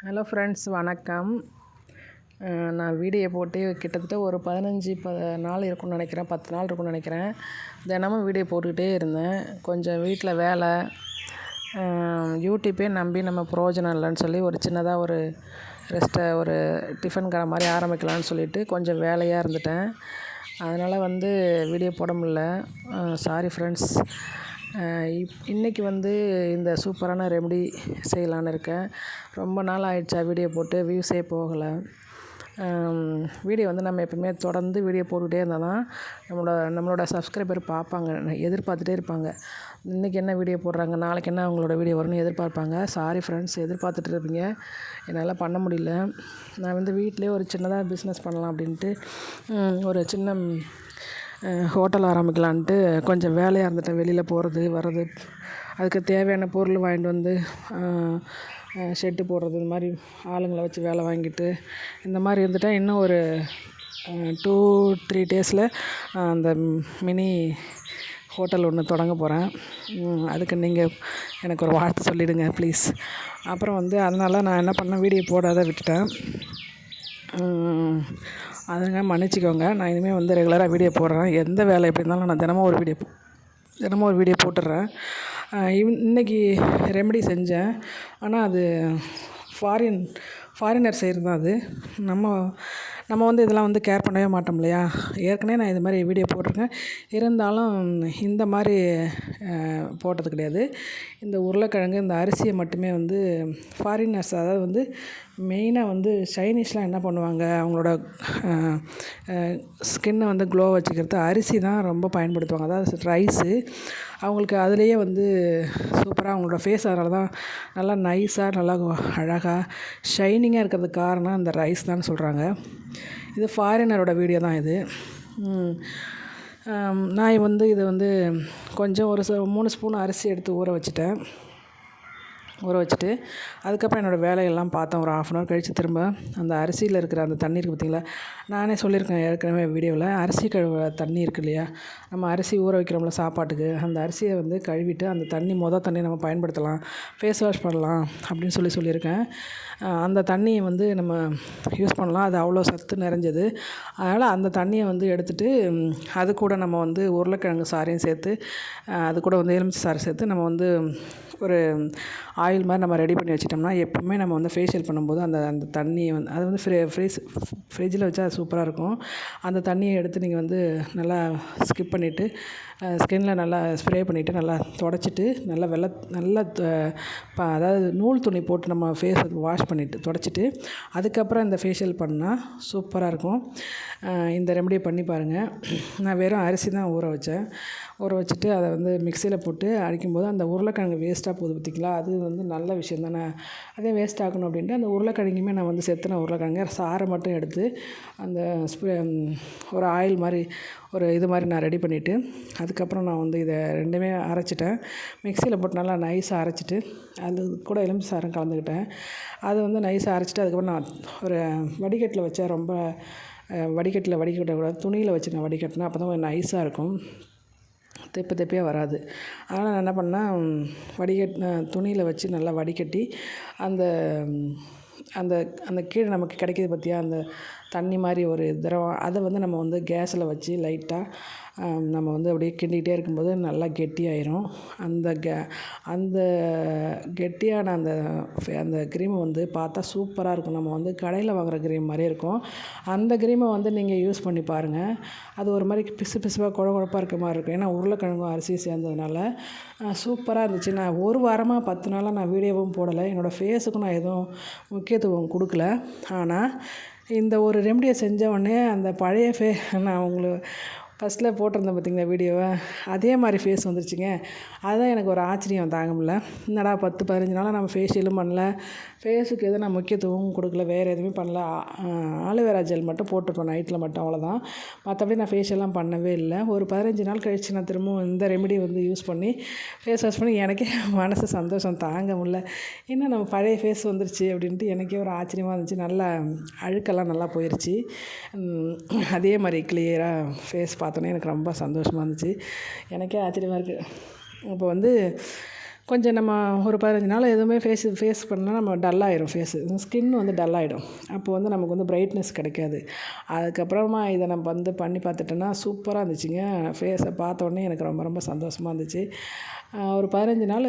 Hello friends, வணக்கம். நான் video போட்டு கிட்டத்தட்ட ஒரு 15 நாள் இருக்கும்னு நினைக்கிறேன், 10 நாள் இருக்கும்னு நினைக்கிறேன். தினமும் வீடியோ போட்டுக்கிட்டே இருந்தேன். கொஞ்சம் வீட்டில் வேலை, யூடியூப்பே நம்பி நம்ம பிரயோஜனம் இல்லைன்னு சொல்லி ஒரு சின்னதாக ஒரு டிஃபன் கடை மாதிரி ஆரம்பிக்கலான்னு சொல்லிட்டு கொஞ்சம் வேலையாக இருந்துட்டேன். அதனால் வீடியோ போட முடியல. Sorry friends. இன்றைக்கி இந்த சூப்பரான ரெமெடி செய்யலான்னு இருக்கேன். ரொம்ப நாள் ஆயிடுச்சா வீடியோ போட்டு, வியூஸே போகலை. வீடியோ நம்ம எப்பவுமே தொடர்ந்து வீடியோ போட்டுக்கிட்டே இருந்தால் தான் நம்மளோட சப்ஸ்கிரைபர் பார்ப்பாங்க, எதிர்பார்த்துட்டே இருப்பாங்க. இன்றைக்கி என்ன வீடியோ போடுறாங்க, நாளைக்கு என்ன அவங்களோட வீடியோ வரும்னு எதிர்பார்ப்பாங்க. சாரி ஃப்ரெண்ட்ஸ், எதிர்பார்த்துட்டு இருப்பீங்க. என்னால் பண்ண முடியல. நான் வீட்டிலே ஒரு சின்னதாக பிஸ்னஸ் பண்ணலாம் அப்படின்ட்டு ஒரு சின்ன ஹோட்டல் ஆரம்பிக்கலான்ட்டு கொஞ்சம் வேலையாக இருந்துட்டேன். வெளியில் போகிறது வர்றது, அதுக்கு தேவையான பொருள் வாங்கிட்டு வந்து ஷெட்டு போடுறது, இந்த மாதிரி ஆளுங்களை வச்சு வேலை வாங்கிட்டு இந்த மாதிரி இருந்துட்டால் இன்னும் ஒரு 2-3 டேஸில் அந்த மினி ஹோட்டல் ஒன்று தொடங்க போகிறேன். அதுக்கு நீங்கள் எனக்கு ஒரு வாழ்த்து சொல்லிவிடுங்க ப்ளீஸ். அப்புறம் அதனால் நான் என்ன பண்ணேன், வீடியோ போடாத விட்டுட்டேன். அதுங்க மன்னிச்சிக்கோங்க. நான் இனிமேல் ரெகுலராக வீடியோ போடுறேன். எந்த வேலை எப்படி இருந்தாலும் நான் தினமும் ஒரு வீடியோ போட்டுடுறேன். இன்றைக்கி ரெமெடி செஞ்சேன். ஆனால் அது ஃபாரினர் செய்கிறது தான் அது. நம்ம இதெல்லாம் கேர் பண்ணவே மாட்டோம் இல்லையா. ஏற்கனவே நான் இது மாதிரி வீடியோ போட்டிருக்கேன். இருந்தாலும் இந்த மாதிரி போட்டது கிடையாது. இந்த உருளைக்கிழங்கு, இந்த அரிசியை மட்டுமே ஃபாரினர்ஸ், அதாவது மெயினாக சைனீஸ்லாம் என்ன பண்ணுவாங்க, அவங்களோட ஸ்கின்னை க்ளோ வச்சுக்கிறது அரிசி தான் ரொம்ப பயன்படுத்துவாங்க. அதாவது ரைஸு அவங்களுக்கு அதிலேயே சூப்பராக அவங்களோட ஃபேஸ் அதனால தான் நல்லா நைஸாக, நல்லா அழகாக ஷைனிங்காக இருக்கிறதுக்கு காரணம் அந்த ரைஸ் தான் சொல்கிறாங்க. இது ஃபாரினரோட வீடியோ தான் இது. நான் இது கொஞ்சம் ஒரு 3 ஸ்பூன் அரிசி எடுத்து ஊற வச்சுட்டு அதுக்கப்புறம் என்னோடய வேலையெல்லாம் பார்த்தேன். ஒரு 1/2 hour கழித்து திரும்ப அந்த அரிசியில் இருக்கிற அந்த தண்ணி இருக்குது பார்த்திங்களா. நானே சொல்லியிருக்கேன் ஏற்கனவே வீடியோவில், அரிசி கழுவ தண்ணி இருக்குது இல்லையா, நம்ம அரிசி ஊற வைக்கிறோம்ல சாப்பாட்டுக்கு, அந்த அரிசியை கழுவிட்டு அந்த தண்ணி நம்ம பயன்படுத்தலாம், ஃபேஸ் வாஷ் பண்ணலாம் அப்படின்னு சொல்லியிருக்கேன். அந்த தண்ணியை நம்ம யூஸ் பண்ணலாம். அது அவ்வளோ சத்து நிறைஞ்சது. அதனால் அந்த தண்ணியை எடுத்துகிட்டு அது கூட நம்ம உருளைக்கிழங்கு சாறையும் சேர்த்து, அது கூட எலுமிச்சை சாறு சேர்த்து நம்ம ஒரு ஆயில் மாதிரி நம்ம ரெடி பண்ணி வச்சிட்டோம்னா, எப்பவுமே நம்ம ஃபேஷியல் பண்ணும்போது அந்த தண்ணியை அது ஃப்ரிட்ஜில் வச்சா அது சூப்பராக இருக்கும். அந்த தண்ணியை எடுத்து நீங்கள் நல்லா ஸ்கிப் பண்ணிவிட்டு ஸ்கின்னில் நல்லா ஸ்ப்ரே பண்ணிவிட்டு நல்லா துடைச்சிட்டு நல்லா அதாவது நூல் துணி போட்டு நம்ம ஃபேஸை வாஷ் பண்ணிவிட்டு துடைச்சிட்டு அதுக்கப்புறம் இந்த ஃபேஷியல் பண்ணால் சூப்பராக இருக்கும். இந்த ரெமடியை பண்ணி பாருங்கள். நான் வெறும் அரிசி தான் ஊற வச்சுட்டு அதை மிக்சியில் போட்டு அடிக்கும்போது அந்த உருளைக்கிழங்கு வேஸ்ட்டாக போகுது பார்த்திங்களா. அது நல்ல விஷயம் தானே. அதே வேஸ்ட் ஆகணும் அப்படின்ட்டு அந்த உருளைக்கிழங்குமே நான் செத்துன உருளைக்கிழங்கு சாறை மட்டும் எடுத்து அந்த ஒரு ஆயில் மாதிரி ஒரு இது மாதிரி நான் ரெடி பண்ணிவிட்டு அதுக்கப்புறம் நான் இதை ரெண்டுமே அரைச்சிட்டேன். மிக்சியில் போட்டு நல்லா நைஸாக அரைச்சிட்டு அது கூட எலுமிச்சை சாறும் கலந்துக்கிட்டேன். அது நைஸாக அரைச்சிட்டு அதுக்கப்புறம் நான் ஒரு வடிகட்டில் வச்சேன். ரொம்ப வடிகட்டில் வடிகட்டக்கூடாது, துணியில் வச்சு நான் வடிகட்டினேன். அப்போ தான் கொஞ்சம் நைஸாக இருக்கும், தெப்பியாக வராது. அதனால் நான் என்ன பண்ணேன், துணியில் வச்சு நல்லா வடிகட்டி அந்த அந்த அந்த கீழே நமக்கு கிடைக்கிது பார்த்தியா, அந்த தண்ணி மாதிரி ஒரு திரவம், அதை நம்ம கேஸில் வச்சு லைட்டாக நம்ம அப்படியே கிண்டிக்கிட்டே இருக்கும்போது நல்லா கெட்டியாயிரும். அந்த கெட்டியான அந்த க்ரீமை பார்த்தா சூப்பராக இருக்கும். நம்ம கடையில் வாங்குகிற க்ரீம் மாதிரியே இருக்கும். அந்த க்ரீமை நீங்கள் யூஸ் பண்ணி பாருங்கள். அது ஒரு மாதிரி பிசுப்பாக குழப்பாக இருக்க மாதிரி இருக்கும். ஏன்னா உருளைக்கிழங்கும் அரிசியும் சேர்ந்ததுனால சூப்பராக இருந்துச்சு. நான் 1 வாரமாக 10 நாளாக நான் வீடியோவும் போடலை. என்னோடய ஃபேஸுக்கும் நான் எதுவும் முக்கியத்துவம் கொடுக்கல. ஆனால் இந்த ஒரு ரெமடியை செஞ்ச உடனே அந்த பழைய நான் உங்களுக்கு ஃபஸ்ட்டில் போட்டிருந்தேன் பார்த்திங்களா வீடியோவை, அதே மாதிரி ஃபேஸ் வந்துருச்சுங்க. அதுதான் எனக்கு ஒரு ஆச்சரியம் தாங்க முடியல. என்னடா 10-15 நாளாக நம்ம ஃபேஷியலும் பண்ணல, ஃபேஸுக்கு எதுவும் நான் முக்கியத்துவம் கொடுக்கல, வேறு எதுவுமே பண்ணல. ஆலோவேரா ஜெல் மட்டும் போட்டிருப்பேன் நைட்டில் மட்டும், அவ்வளோதான். மற்றபடி நான் ஃபேஷியல்லாம் பண்ணவே இல்லை. ஒரு 15 நாள் கழித்து நான் திரும்பவும் இந்த ரெமெடி யூஸ் பண்ணி ஃபேஸ் வாஷ் பண்ணி எனக்கே மனசு சந்தோஷம் தாங்க முடியல. என்ன நம்ம பழைய ஃபேஸ் வந்துருச்சு அப்படின்ட்டு எனக்கே ஒரு ஆச்சரியமாக இருந்துச்சு. நல்லா அழுக்கெல்லாம் நல்லா போயிடுச்சு. அதே மாதிரி கிளியராக ஃபேஸ் பார்த்தோன்னே எனக்கு ரொம்ப சந்தோஷமாக இருந்துச்சு. எனக்கே ஆச்சரியமாக இருக்குது. இப்போ கொஞ்சம் நம்ம ஒரு 15 நாள் எதுவுமே ஃபேஸ் பண்ணால் நம்ம டல்லாகிடும் ஃபேஸு. ஸ்கின் வந்து டல்லாகிடும். அப்போ வந்து நமக்கு வந்து பிரைட்னஸ் கிடைக்காது. அதுக்கப்புறமா இதை நம்ம வந்து பண்ணி பார்த்துட்டோன்னா சூப்பராக இருந்துச்சுங்க. ஃபேஸை பார்த்தோன்னே எனக்கு ரொம்ப ரொம்ப சந்தோஷமாக இருந்துச்சு. ஒரு 15 நாள்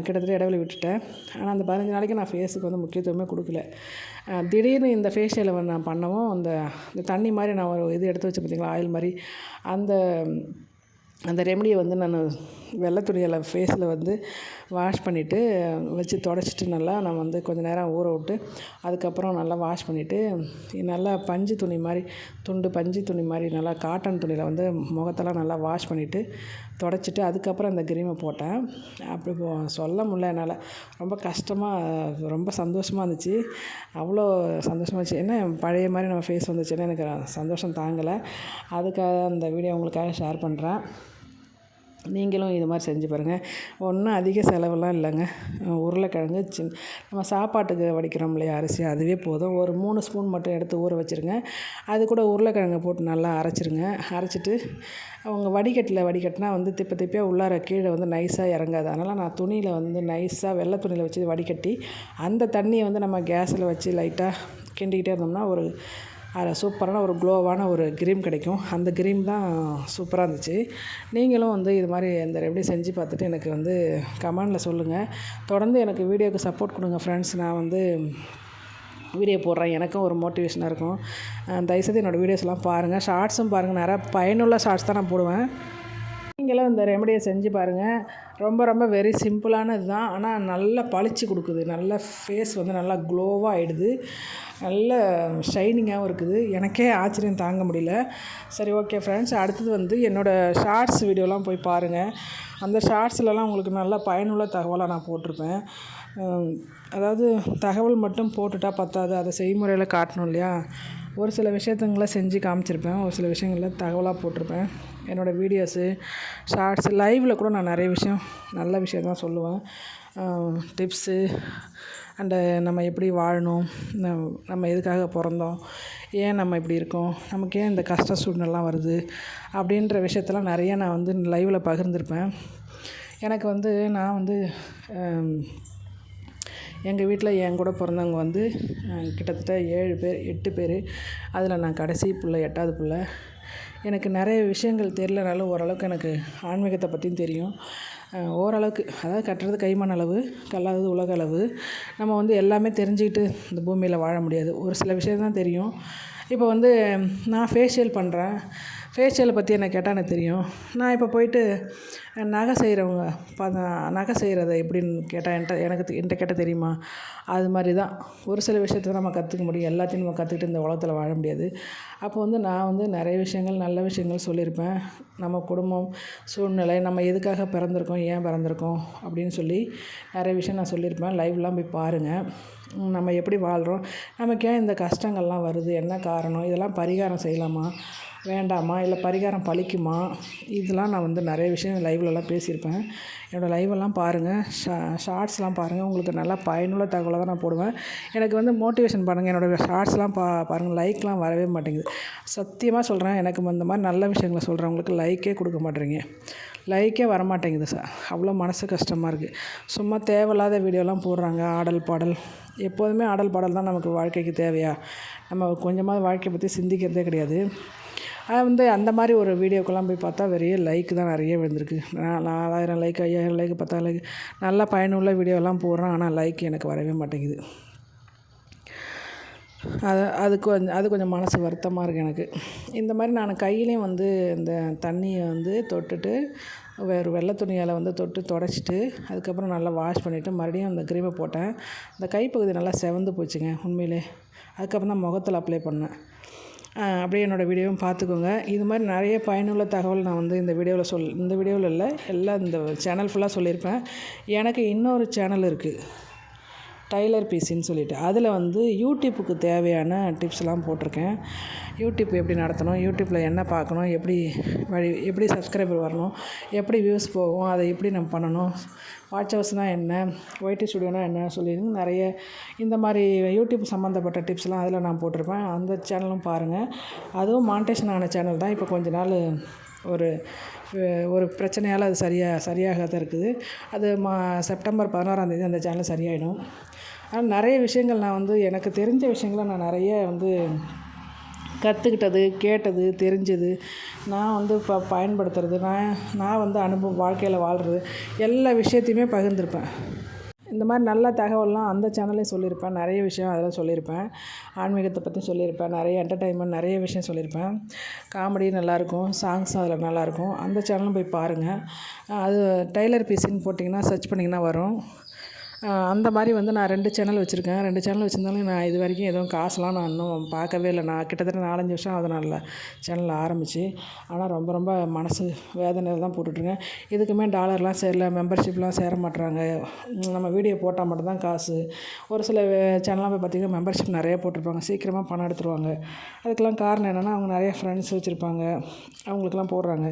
கிட்டத்தட்ட இடைவெளி விட்டுட்டேன். ஆனால் அந்த 15 நாளைக்கு நான் ஃபேஸுக்கு வந்து முக்கியத்துவமே கொடுக்கல. திடீர்னு இந்த ஃபேஷியலை நான் பண்ணவும் இந்த தண்ணி மாதிரி நான் ஒரு இது எடுத்து வச்சேன் பார்த்தீங்களா, ஆயில் மாதிரி. அந்த அந்த ரெமடியை வந்து நான் வெள்ளை துணியில் ஃபேஸில் வந்து வாஷ் பண்ணிவிட்டு வச்சு தொடச்சிட்டு நல்லா நான் வந்து கொஞ்சம் நேரம் ஊற விட்டு அதுக்கப்புறம் நல்லா வாஷ் பண்ணிவிட்டு நல்லா பஞ்சு துணி மாதிரி பஞ்சு துணி மாதிரி நல்லா காட்டன் துணியில் வந்து முகத்தெல்லாம் நல்லா வாஷ் பண்ணிவிட்டு தொடச்சிட்டு அதுக்கப்புறம் இந்த கிரீமை போட்டேன். அப்படி சொல்ல முடியல என்னால். ரொம்ப கஷ்டமாக ரொம்ப சந்தோஷமாக இருந்துச்சு. அவ்வளோ சந்தோஷமாக இருந்துச்சு. என்ன பழைய மாதிரி நம்ம ஃபேஸ் வந்துச்சுன்னா எனக்கு சந்தோஷம் தாங்கலை. அதுக்காக அந்த வீடியோ உங்களுக்காக ஷேர் பண்ணுறேன். நீங்களும் இது மாதிரி செஞ்சு பாருங்கள். ஒன்றும் அதிக செலவெல்லாம் இல்லைங்க. உருளைக்கிழங்கு நம்ம சாப்பாட்டுக்கு வடிக்கிறோம் இல்லையா அரிசி, அதுவே போதும். ஒரு 3 ஸ்பூன் மட்டும் எடுத்து ஊற வச்சுருங்க. அது கூட உருளைக்கிழங்கை போட்டு நல்லா அரைச்சிருங்க. அரைச்சிட்டு அவங்க வடிகட்டினா வந்து திப்பியாக உள்ளார கீழே வந்து நைஸாக இறங்காது. அதனால் நான் துணியில் வந்து நைஸாக வெள்ளை துணியில் வச்சு வடிகட்டி அந்த தண்ணியை வந்து நம்ம கேஸில் வச்சு லைட்டாக கிண்டிக்கிட்டே இருந்தோம்னா ஒரு சூப்பரான ஒரு க்ளோவான ஒரு க்ரீம் கிடைக்கும். அந்த க்ரீம் தான் சூப்பராக இருந்துச்சு. நீங்களும் வந்து இது மாதிரி இந்த ரெமடி செஞ்சு பார்த்துட்டு எனக்கு வந்து கமெண்டில் சொல்லுங்கள். தொடர்ந்து எனக்கு வீடியோவுக்கு சப்போர்ட் கொடுங்க ஃப்ரெண்ட்ஸ். நான் வந்து வீடியோ போடுறேன், எனக்கும் ஒரு மோட்டிவேஷனாக இருக்கும். தயவுசெய்து என்னோடய வீடியோஸ்லாம் பாருங்கள், ஷார்ட்ஸும் பாருங்கள். நிறையா பயனுள்ள ஷார்ட்ஸ் தான் நான் போடுவேன். நீங்களும் இந்த ரெமடியை செஞ்சு பாருங்கள். ரொம்ப ரொம்ப வெரி சிம்பிளானது தான். ஆனால் நல்லா பளிச்சு கொடுக்குது. நல்ல ஃபேஸ் வந்து நல்லா க்ளோவாக ஆகிடுது. நல்ல ஷைனிங்காகவும் இருக்குது. எனக்கே ஆச்சரியம் தாங்க முடியல. சரி, ஓகே ஃப்ரெண்ட்ஸ். அடுத்தது வந்து என்னோடய ஷார்ட்ஸ் வீடியோலாம் போய் பாருங்கள். அந்த ஷார்ட்ஸ்லலாம் உங்களுக்கு நல்ல பயனுள்ள தகவலாக நான் போட்டிருப்பேன். அதாவது தகவல் மட்டும் போட்டுட்டா பத்தாது, அதை செய்முறையில் காட்டணும் இல்லையா. ஒரு சில விஷயத்துங்களை செஞ்சு காமிச்சிருப்பேன், ஒரு சில விஷயங்களில் தகவலாக போட்டிருப்பேன். என்னோடய வீடியோஸு ஷார்ட்ஸு லைவில் கூட நான் நிறைய விஷயம் நல்ல விஷயம் தான் சொல்லுவேன். டிப்ஸு அண்டு நம்ம எப்படி வாழணும், நம்ம எதுக்காக பிறந்தோம், ஏன் நம்ம இப்படி இருக்கோம், நமக்கு ஏன் இந்த கஷ்ட சூழ்நிலாம் வருது அப்படின்ற விஷயத்தெல்லாம் நிறைய நான் வந்து லைவில் பகிர்ந்திருப்பேன். எனக்கு வந்து நான் வந்து எங்கள் வீட்டில் என் கூட பிறந்தவங்க வந்து கிட்டத்தட்ட 7 பேர் 8 பேர். அதில் நான் கடைசி பிள்ளை, 8வது பிள்ளை. எனக்கு நிறைய விஷயங்கள் தெரியலனாலும் ஓரளவுக்கு எனக்கு ஆன்மீகத்தை பற்றியும் தெரியும். ஓரளவுக்கு, அதாவது கட்டுறது கைமண் அளவு, கல்லாதது உலக அளவு. நம்ம வந்து எல்லாமே தெரிஞ்சுக்கிட்டு இந்த பூமியில் வாழ முடியாது. ஒரு சில விஷயம் தான் தெரியும். இப்போ வந்து நான் ஃபேஷியல் பண்ணுறேன். ஃபேஷியலை பற்றி என்ன கேட்டால் எனக்கு தெரியும். நான் இப்போ போயிட்டு நகை செய்கிறவங்க நகை செய்கிறது எப்படின்னு கேட்டால் என்கிட்ட கேட்டால் தெரியுமா? அது மாதிரி தான் ஒரு சில விஷயத்த நம்ம கற்றுக்க முடியும். எல்லாத்தையும் நம்ம கற்றுக்கிட்டு இந்த உலகத்தில் வாழ முடியாது. அப்போ வந்து நான் வந்து நிறைய விஷயங்கள், நல்ல விஷயங்கள் சொல்லியிருப்பேன். நம்ம குடும்பம், சூழ்நிலை, நம்ம எதுக்காக பிறந்திருக்கோம், ஏன் பிறந்திருக்கோம் அப்படின்னு சொல்லி நிறைய விஷயம் நான் சொல்லியிருப்பேன். லைவ்லாம் போய் பாருங்கள். நம்ம எப்படி வாழ்கிறோம், நமக்கு ஏன் இந்த கஷ்டங்கள்லாம் வருது, என்ன காரணம், இதெல்லாம் பரிகாரம் செய்யலாமா வேண்டாமா, இல்லை பரிகாரம் பலிக்குமா, இதெல்லாம் நான் வந்து நிறைய விஷயம் லைவ்லலாம் பேசியிருப்பேன். என்னோடய லைவெல்லாம் பாருங்கள், ஷார்ட்ஸ்லாம் பாருங்கள். உங்களுக்கு நல்லா பயனுள்ள தகவலாக தான் நான் போடுவேன். எனக்கு வந்து மோட்டிவேஷன் பண்ணுங்கள். என்னோடய ஷார்ட்ஸ்லாம் பாருங்கள். லைக்லாம் வரவே மாட்டேங்குது. சத்தியமாக சொல்கிறேன், எனக்கு இந்த மாதிரி நல்ல விஷயங்களை சொல்கிறவங்களுக்கு லைக்கே கொடுக்க மாட்டேறீங்க. லைக்கே வரமாட்டேங்குது சார். அவ்வளோ மனசு கஷ்டமாக இருக்குது. சும்மா தேவையில்லாத வீடியோலாம் போடுறாங்க. ஆடல் பாடல், எப்போதுமே ஆடல் பாடல் தான் நமக்கு வாழ்க்கைக்கு தேவையா? நம்ம கொஞ்சமாவது வாழ்க்கையை பற்றி சிந்திக்கிறதே கிடையாது. வந்து அந்த மாதிரி ஒரு வீடியோக்கெல்லாம் போய் பார்த்தா வெறும் லைக் தான் நிறைய விழுந்திருக்கு. 4000 லைக், 5000 லைக், 10,000 லைக், நல்லா பயனுள்ள வீடியோலாம் போடுறேன். ஆனால் லைக் எனக்கு வரவே மாட்டேங்குது. அது கொஞ்சம் மனசு வருத்தமாக இருக்குது எனக்கு. இந்த மாதிரி நான் கையிலையும் வந்து இந்த தண்ணியை வந்து தொட்டுட்டு வேறு வெள்ளை துணியால் வந்து தொட்டு தொடச்சிட்டு அதுக்கப்புறம் நல்லா வாஷ் பண்ணிவிட்டு மறுபடியும் அந்த க்ரீமை போட்டேன். இந்த கைப்பகுதி நல்லா செவந்து போச்சுங்க உண்மையிலே. அதுக்கப்புறம் தான் முகத்தில் அப்ளை பண்ணேன். அப்படியே என்னோடய வீடியோவும் பார்த்துக்கோங்க. இது மாதிரி நிறைய பயனுள்ள தகவல் நான் வந்து இந்த வீடியோவில் இல்லை, எல்லாம் இந்த சேனல் ஃபுல்லாக சொல்லியிருப்பேன். எனக்கு இன்னொரு சேனல் இருக்குது, டைலர் பிசின்னு சொல்லிவிட்டு. அதில் வந்து யூடியூப்புக்கு தேவையான டிப்ஸ்லாம் போட்டிருக்கேன். யூடியூப் எப்படி நடத்தணும், யூடியூப்பில் என்ன பார்க்கணும், எப்படி சப்ஸ்கிரைபர் வரணும், எப்படி வியூஸ் போகும், அதை எப்படி நம்ம பண்ணணும், வாட்ச் ஹவர்ஸ்னால் என்ன, ஒய்டி ஸ்டுடியோனா என்ன சொல்லிடுங்க. நிறைய இந்த மாதிரி யூடியூப் சம்மந்தப்பட்ட டிப்ஸ்லாம் அதில் நான் போட்டிருப்பேன். அந்த சேனலும் பாருங்கள். அதுவும் மானிட்டேஷன் ஆன சேனல் தான். இப்போ கொஞ்ச நாள் ஒரு ஒரு பிரச்சனையால் அது சரியாகாத இருக்குது. அது செப்டம்பர் 16ஆந்தேதி அந்த சேனல் சரியாயிடும். ஆனால் நிறைய விஷயங்கள் நான் வந்து எனக்கு தெரிஞ்ச விஷயங்கள நான் நிறைய வந்து கற்றுக்கிட்டது, கேட்டது, தெரிஞ்சது, நான் வந்து பயன்படுத்துறது, நான் வந்து வாழ்க்கையில் வாழ்கிறது எல்லா விஷயத்தையுமே பகிர்ந்திருப்பேன். இந்த மாதிரி நல்ல தகவல்லாம் அந்த சேனல்லையும் சொல்லியிருப்பேன். நிறைய விஷயம் அதில் சொல்லியிருப்பேன். ஆன்மீகத்தை பற்றி சொல்லியிருப்பேன். நிறைய என்டர்டெயின்மெண்ட் நிறைய விஷயம் சொல்லியிருப்பேன். காமெடி நல்லாயிருக்கும். சாங்ஸும் அதில் நல்லாயிருக்கும். அந்த சேனலும் போய் பாருங்கள். அது டெய்லர் பீஸுன்னு போட்டிங்கன்னா சர்ச் பண்ணிங்கன்னா வரும். அந்த மாதிரி வந்து நான் 2 சேனல் வச்சுருக்கேன். 2 சேனல் வச்சுருந்தாலும் நான் இது வரைக்கும் எதுவும் காசுலாம் நான் இன்னும் பார்க்கவே இல்லை. நான் கிட்டத்தட்ட 4, 5 வருஷம் ஆகுது நான் சேனல் ஆரம்பித்து. ஆனால் ரொம்ப ரொம்ப மனசு வேதனையில் தான் போட்டுட்ருக்கேன். இதுக்குமே டாலர்லாம் சேரல, மெம்பர்ஷிப்லாம் சேர மாட்றாங்க. நம்ம வீடியோ போட்டால் மட்டும்தான் காசு. ஒரு சில சேனல்லாம் போய் பார்த்திங்கன்னா மெம்பர்ஷிப் நிறைய போட்டிருப்பாங்க. சீக்கிரமாக பணம் எடுத்துருவாங்க. அதுக்கெல்லாம் காரணம் என்னென்னா அவங்க நிறைய ஃப்ரெண்ட்ஸ் வச்சுருப்பாங்க. அவங்களுக்கெல்லாம் போடுறாங்க.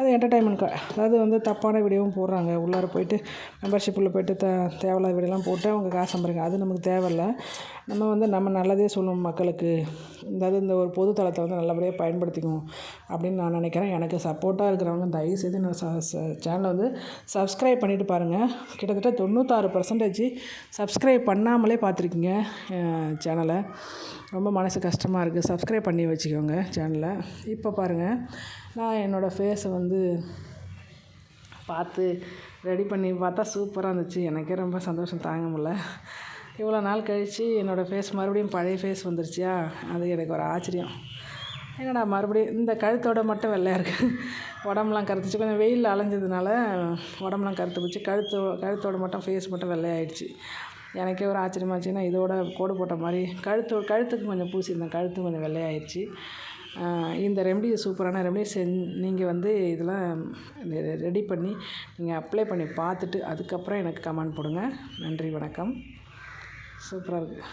அது என்டர்டெயின்மெண்ட்க்கு, அதாவது வந்து தப்பான வீடியோவும் போடுறாங்க. உள்ளார போய்ட்டு மெம்பர்ஷிப்பில் போய்ட்டு தேவையில்லாத வீடியோலாம் போட்டு அவங்க காசு சம்பாதிக்கிறாங்க. அது நமக்கு தேவையில்ல. நம்ம வந்து நம்ம நல்லதே சொல்லணும் மக்களுக்கு. அதாவது இந்த ஒரு பொது தளத்தை வந்து நல்லபடியாக பயன்படுத்திக்கணும் அப்படின்னு நான் நினைக்கிறேன். எனக்கு சப்போர்ட்டாக இருக்கிறவங்க தயவுசெய்து நான் சேனலை வந்து சப்ஸ்கிரைப் பண்ணிவிட்டு பாருங்கள். கிட்டத்தட்ட 96% சப்ஸ்கிரைப் பண்ணாமலே பார்த்துருக்கீங்க சேனலை. ரொம்ப மனசு கஷ்டமாக இருக்குது. சப்ஸ்கிரைப் பண்ணி வச்சுக்கோங்க சேனலை. இப்போ பாருங்கள், நான் என்னோடய ஃபேஸை வந்து பார்த்து ரெடி பண்ணி பார்த்தா சூப்பராக இருந்துச்சு. எனக்கே ரொம்ப சந்தோஷம் தாங்க முடியல. இவ்வளோ நாள் கழித்து என்னோடய ஃபேஸ் மறுபடியும் பழைய ஃபேஸ் வந்துருச்சியா, அது எனக்கு ஒரு ஆச்சரியம். என்னடா மறுபடியும் இந்த கழுத்தோட மட்டும் வெள்ளையாக இருக்குது, உடம்புலாம் கருத்துச்சு. கொஞ்சம் வெயிலில் அலைஞ்சதுனால உடம்புலாம் கருத்து போச்சு. கழுத்தோட மட்டும் ஃபேஸ் மட்டும் வெள்ளையாயிடுச்சு. எனக்கே ஒரு ஆச்சரியமாச்சு. ஏன்னா இதோட கோடு போட்ட மாதிரி கழுத்துக்கு கொஞ்சம் பூசியிருந்தேன். கழுத்து கொஞ்சம் வெள்ளையாயிடுச்சு. இந்த ரெமெடி சூப்பரான ரெமெடி. நீங்கள் வந்து இதெல்லாம் ரெடி பண்ணி நீங்கள் அப்ளை பண்ணி பார்த்துட்டு அதுக்கப்புறம் எனக்கு கமெண்ட் போடுங்க. நன்றி, வணக்கம். சூப்பராக இருக்குது.